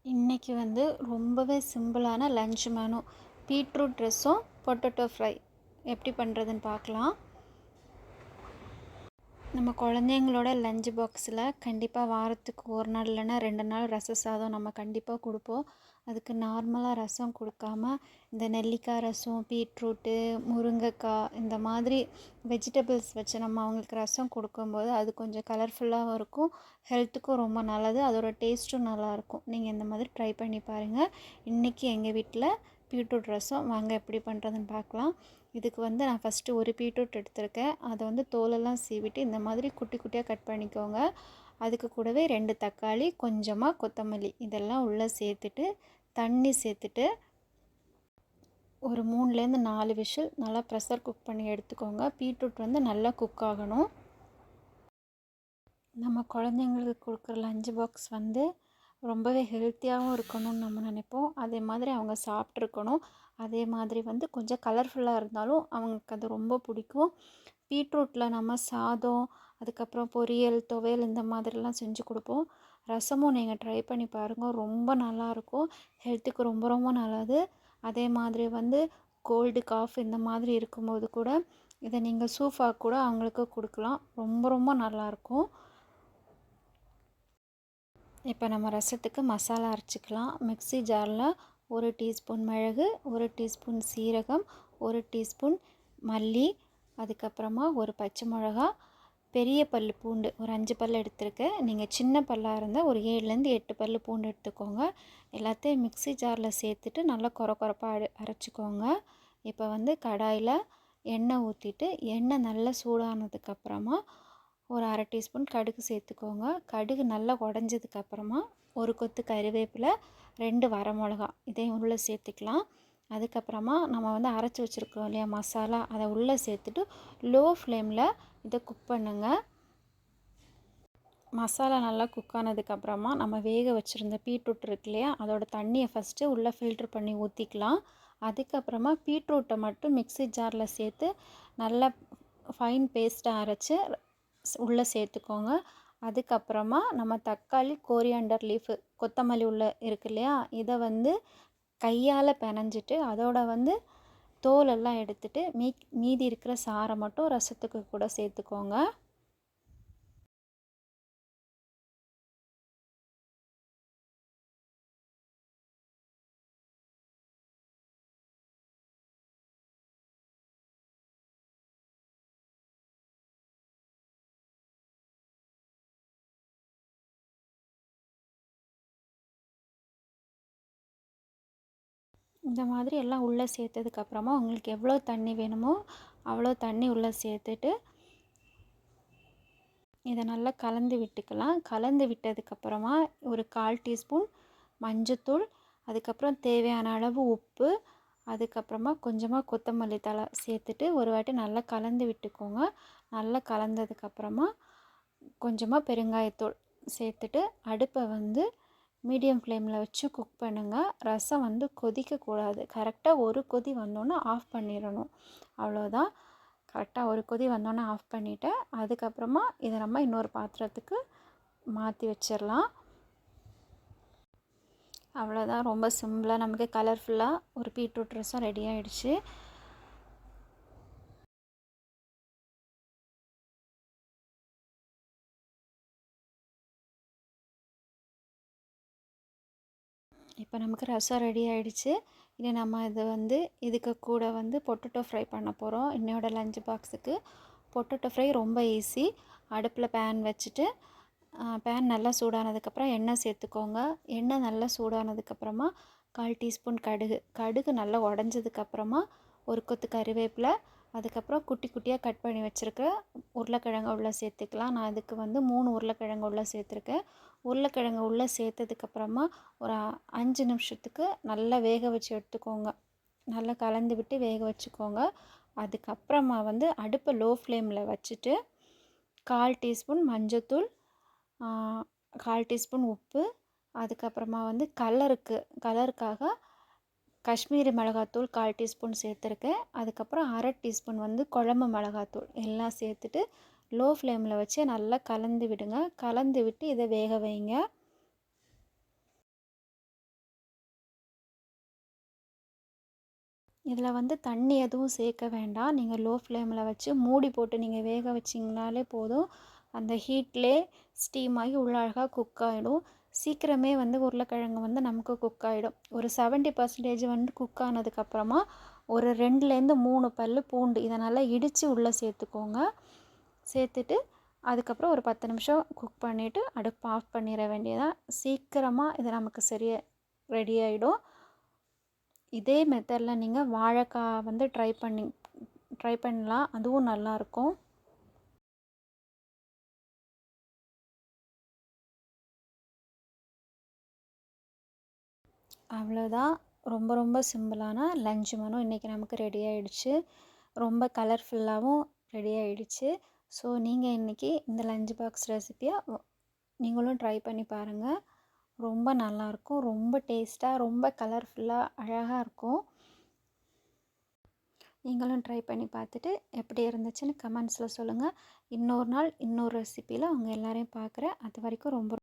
இன்றைக்கி வந்து ரொம்பவே சிம்பிளான லன்ச் மெனு பீட்ரூட் ரசம் பொட்டேட்டோ ஃப்ரை எப்படி பண்ணுறதுன்னு பார்க்கலாம். நம்ம குழந்தைங்களோட லஞ்ச் பாக்ஸில் கண்டிப்பாக வாரத்துக்கு ஒரு நாள் இல்லைன்னா 2 நாள் ரச சாதம் நம்ம கண்டிப்பாக கொடுப்போம். அதுக்கு நார்மலாக ரசம் கொடுக்காம இந்த நெல்லிக்காய் ரசம், பீட்ரூட்டு, முருங்கைக்காய் இந்த மாதிரி வெஜிடபிள்ஸ் வச்சு நம்ம அவங்களுக்கு ரசம் கொடுக்கும்போது அது கொஞ்சம் கலர்ஃபுல்லாகவும் இருக்கும், ஹெல்த்துக்கும் ரொம்ப நல்லது, அதோட டேஸ்ட்டும் நல்லாயிருக்கும். நீங்கள் இந்த மாதிரி ட்ரை பண்ணி பாருங்கள். இன்றைக்கி எங்கள் வீட்டில் பீட்ரூட் ரசம் வாங்க எப்படி பண்ணுறதுன்னு பார்க்கலாம். இதுக்கு வந்து நான் ஃபஸ்ட்டு ஒரு பீட்ரூட் எடுத்திருக்கேன். அதை வந்து தோலெல்லாம் சீவிட்டு இந்த மாதிரி குட்டி குட்டியாக கட் பண்ணிக்கோங்க. அதுக்கு கூடவே 2 தக்காளி, கொஞ்சமாக கொத்தமல்லி இதெல்லாம் உள்ளே சேர்த்துட்டு தண்ணி சேர்த்துட்டு ஒரு 3லேருந்து 4 விசில் நல்லா ப்ரெஷர் குக் பண்ணி எடுத்துக்கோங்க. பீட்ரூட் வந்து நல்லா குக் ஆகணும். நம்ம குழந்தைங்களுக்கு கொடுக்குற லஞ்ச் பாக்ஸ் வந்து ரொம்பவே ஹெல்த்தியாகவும் இருக்கணும்னு நம்ம நினைப்போம். அதே மாதிரி அவங்க சாப்பிட்ருக்கணும். அதே மாதிரி வந்து கொஞ்சம் கலர்ஃபுல்லாக இருந்தாலும் அவங்களுக்கு அது ரொம்ப பிடிக்கும். பீட்ரூட்டில் நம்ம சாதம், அதுக்கப்புறம் பொரியல், துவையல் இந்த மாதிரிலாம் செஞ்சு கொடுப்போம். ரசமும் நீங்கள் ட்ரை பண்ணி பாருங்கள், ரொம்ப நல்லாயிருக்கும், ஹெல்த்துக்கு ரொம்ப ரொம்ப நல்லது. அதே மாதிரி வந்து கோல்டு, காஃப் இந்த மாதிரி இருக்கும்போது கூட இதை நீங்கள் சூப்பாக கூட அவங்களுக்கு கொடுக்கலாம், ரொம்ப ரொம்ப நல்லாயிருக்கும். இப்போ நம்ம ரசத்துக்கு மசாலா அரைச்சிக்கலாம். மிக்ஸி ஜாரில் 1 டீஸ்பூன் மிளகு, 1 டீஸ்பூன் சீரகம், 1 டீஸ்பூன் மல்லி, அதுக்கப்புறமா ஒரு பச்சை மிளகா, பெரிய பல் பூண்டு ஒரு 5 பல் எடுத்துருக்கேன். நீங்கள் சின்ன பல்லாக இருந்தால் ஒரு 7லேருந்து 8 பல் பூண்டு எடுத்துக்கோங்க. எல்லாத்தையும் மிக்ஸி ஜாரில் சேர்த்துட்டு நல்லா கொரப்பாக அரைச்சிக்கோங்க. இப்போ வந்து கடாயில் எண்ணெய் ஊற்றிட்டு எண்ணெய் நல்லா சூடானதுக்கப்புறமா ஒரு 1/2 டீஸ்பூன் கடுகு சேர்த்துக்கோங்க. கடுகு நல்லா உடஞ்சதுக்கப்புறமா ஒரு கொத்து கறிவேப்பிலை, 2 வரமிளகா இதையும் உள்ளே சேர்த்துக்கலாம். அதுக்கப்புறமா நம்ம வந்து அரைச்சி வச்சுருக்கோம் இல்லையா மசாலா, அதை உள்ளே சேர்த்துட்டு லோ ஃப்ளேமில் இதை குக் பண்ணுங்கள். மசாலா நல்லா குக் ஆனதுக்கப்புறமா நம்ம வேக வச்சுருந்த பீட்ரூட் இருக்கு இல்லையா, அதோட தண்ணியை ஃபஸ்ட்டு உள்ளே ஃபில்ட்ரு பண்ணி ஊற்றிக்கலாம். அதுக்கப்புறமா பீட்ரூட்டை மட்டும் மிக்ஸி ஜாரில் சேர்த்து நல்லா ஃபைன் பேஸ்ட்டாக அரைச்சி உள்ளே சேர்த்துக்கோங்க. அதுக்கப்புறமா நம்ம தக்காளி, கோரியாண்டர் லீஃபு, கொத்தமல்லி உள்ள இருக்கு இல்லையா, இதை வந்து கையால் பினஞ்சிட்டு அதோட வந்து தோலெல்லாம் எடுத்துட்டு மீதி இருக்கிற சாறை மட்டும் ரசத்துக்கு கூட சேர்த்துக்கோங்க. இந்த மாதிரி எல்லாம் உள்ளே சேர்த்ததுக்கப்புறமா உங்களுக்கு எவ்வளோ தண்ணி வேணுமோ அவ்வளோ தண்ணி உள்ளே சேர்த்துட்டு இதை நல்லா கலந்து விட்டுக்கலாம். கலந்து விட்டதுக்கப்புறமா ஒரு 1/4 டீஸ்பூன் மஞ்சத்தூள், அதுக்கப்புறம் தேவையான அளவு உப்பு, அதுக்கப்புறமா கொஞ்சமாக கொத்தமல்லி தழை சேர்த்துட்டு ஒரு வாட்டி நல்லா கலந்து விட்டுக்கோங்க. நல்லா கலந்ததுக்கப்புறமா கொஞ்சமாக பெருங்காயத்தூள் சேர்த்துட்டு அடுப்பை வந்து மீடியம் ஃப்ளேமில் வச்சு குக் பண்ணுங்கள். ரசம் வந்து கொதிக்கக்கூடாது, கரெக்டாக ஒரு கொதி வந்தோன்னே ஆஃப் பண்ணிடணும், அவ்வளோதான். கரெக்டாக ஒரு கொதி வந்தோன்னே ஆஃப் பண்ணிவிட்டு அதுக்கப்புறமா இதை நம்ம இன்னொரு பாத்திரத்துக்கு மாற்றி வச்சிடலாம். அவ்வளோதான், ரொம்ப சிம்பிளாக நமக்கு கலர்ஃபுல்லாக ஒரு பீட்ரூட் ரசம் ரெடி ஆகிடுச்சு. இப்போ நமக்கு ரசம் ரெடி ஆகிடுச்சு. இனி நம்ம இதை வந்து இதுக்கு கூட வந்து பொட்டேட்டோ ஃப்ரை பண்ண போகிறோம். என்னோடய லஞ்ச் பாக்ஸுக்கு பொட்டேட்டோ ஃப்ரை ரொம்ப ஈஸி. அடுப்பில் பேன் வச்சுட்டு பேன் நல்லா சூடானதுக்கப்புறம் எண்ணெய் சேர்த்துக்கோங்க. எண்ணெய் நல்லா சூடானதுக்கப்புறமா 1/4 டீஸ்பூன் கடுகு நல்லா உடஞ்சதுக்கப்புறமா ஒரு கொத்து கறிவேப்பிலை, அதுக்கப்புறம் குட்டி குட்டியாக கட் பண்ணி வச்சுருக்க உருளைக்கிழங்கு உள்ளே சேர்த்துக்கலாம். நான் இதுக்கு வந்து 3 உருளைக்கிழங்கு உள்ளே சேர்த்துருக்கேன். உருளைக்கிழங்கு உள்ளே சேர்த்ததுக்கப்புறமா ஒரு 5 நிமிஷத்துக்கு நல்லா வேக வச்சு எடுத்துக்கோங்க. நல்லா கலந்து விட்டு வேக வச்சுக்கோங்க. அதுக்கப்புறமா வந்து அடுப்பை லோ ஃப்ளேமில் வச்சுட்டு 1/4 டீஸ்பூன் மஞ்சத்தூள், 1/4 டீஸ்பூன் உப்பு, அதுக்கப்புறமா வந்து கலருக்காக காஷ்மீரி மிளகாத்தூள் 1/4 டீஸ்பூன் சேர்த்துருக்கேன். அதுக்கப்புறம் 1/2 டீஸ்பூன் வந்து குழம்பு மிளகாத்தூள் எல்லாம் சேர்த்துட்டு லோ ஃப்ளேமில் வச்சு நல்லா கலந்து விடுங்க. கலந்து விட்டு இதை வேக வைங்க. இதில் வந்து தண்ணி எதுவும் சேர்க்க வேண்டாம். நீங்கள் லோ ஃப்ளேமில் வச்சு மூடி போட்டு நீங்கள் வேக வச்சிங்கனாலே போதும். அந்த ஹீட்லே ஸ்டீம் ஆகி உள்ள அழகாக குக் ஆகிடும். சீக்கிரமே வந்து உருளைக்கிழங்கு வந்து நமக்கு குக் ஆகிடும். ஒரு 70% வந்து குக் ஆனதுக்கப்புறமா ஒரு 2லேருந்து 3 பல் பூண்டு இதை நல்லா இடித்து உள்ளே சேர்த்துக்கோங்க. சேர்த்துட்டு அதுக்கப்புறம் ஒரு 10 நிமிஷம் குக் பண்ணிவிட்டு அடுப்பு ஆஃப் பண்ணிட வேண்டியதான். சீக்கிரமாக இது நமக்கு சரியாக ரெடி ஆகிடும். இதே மெத்தடில் நீங்கள் வாழைக்காய் வந்து ட்ரை பண்ணலாம். அதுவும் நல்லாயிருக்கும். அவ்வளோதான். ரொம்ப ரொம்ப சிம்பிளான லஞ்ச் மெனு இன்றைக்கி நமக்கு ரெடி ஆகிடுச்சு. ரொம்ப கலர்ஃபுல்லாகவும் ரெடி ஆகிடுச்சு. ஸோ நீங்கள் இன்றைக்கி இந்த லஞ்ச் பாக்ஸ் ரெசிப்பியை நீங்களும் ட்ரை பண்ணி பாருங்கள். ரொம்ப நல்லாயிருக்கும். ரொம்ப டேஸ்ட்டாக ரொம்ப கலர்ஃபுல்லாக அழகாக இருக்கும். நீங்களும் ட்ரை பண்ணி பார்த்துட்டு எப்படி இருந்துச்சுன்னு கமெண்ட்ஸில் சொல்லுங்கள். இன்னொரு நாள் இன்னொரு ரெசிப்பியில் உங்கள் எல்லோரையும் பார்க்குறேன். அது வரைக்கும் ரொம்ப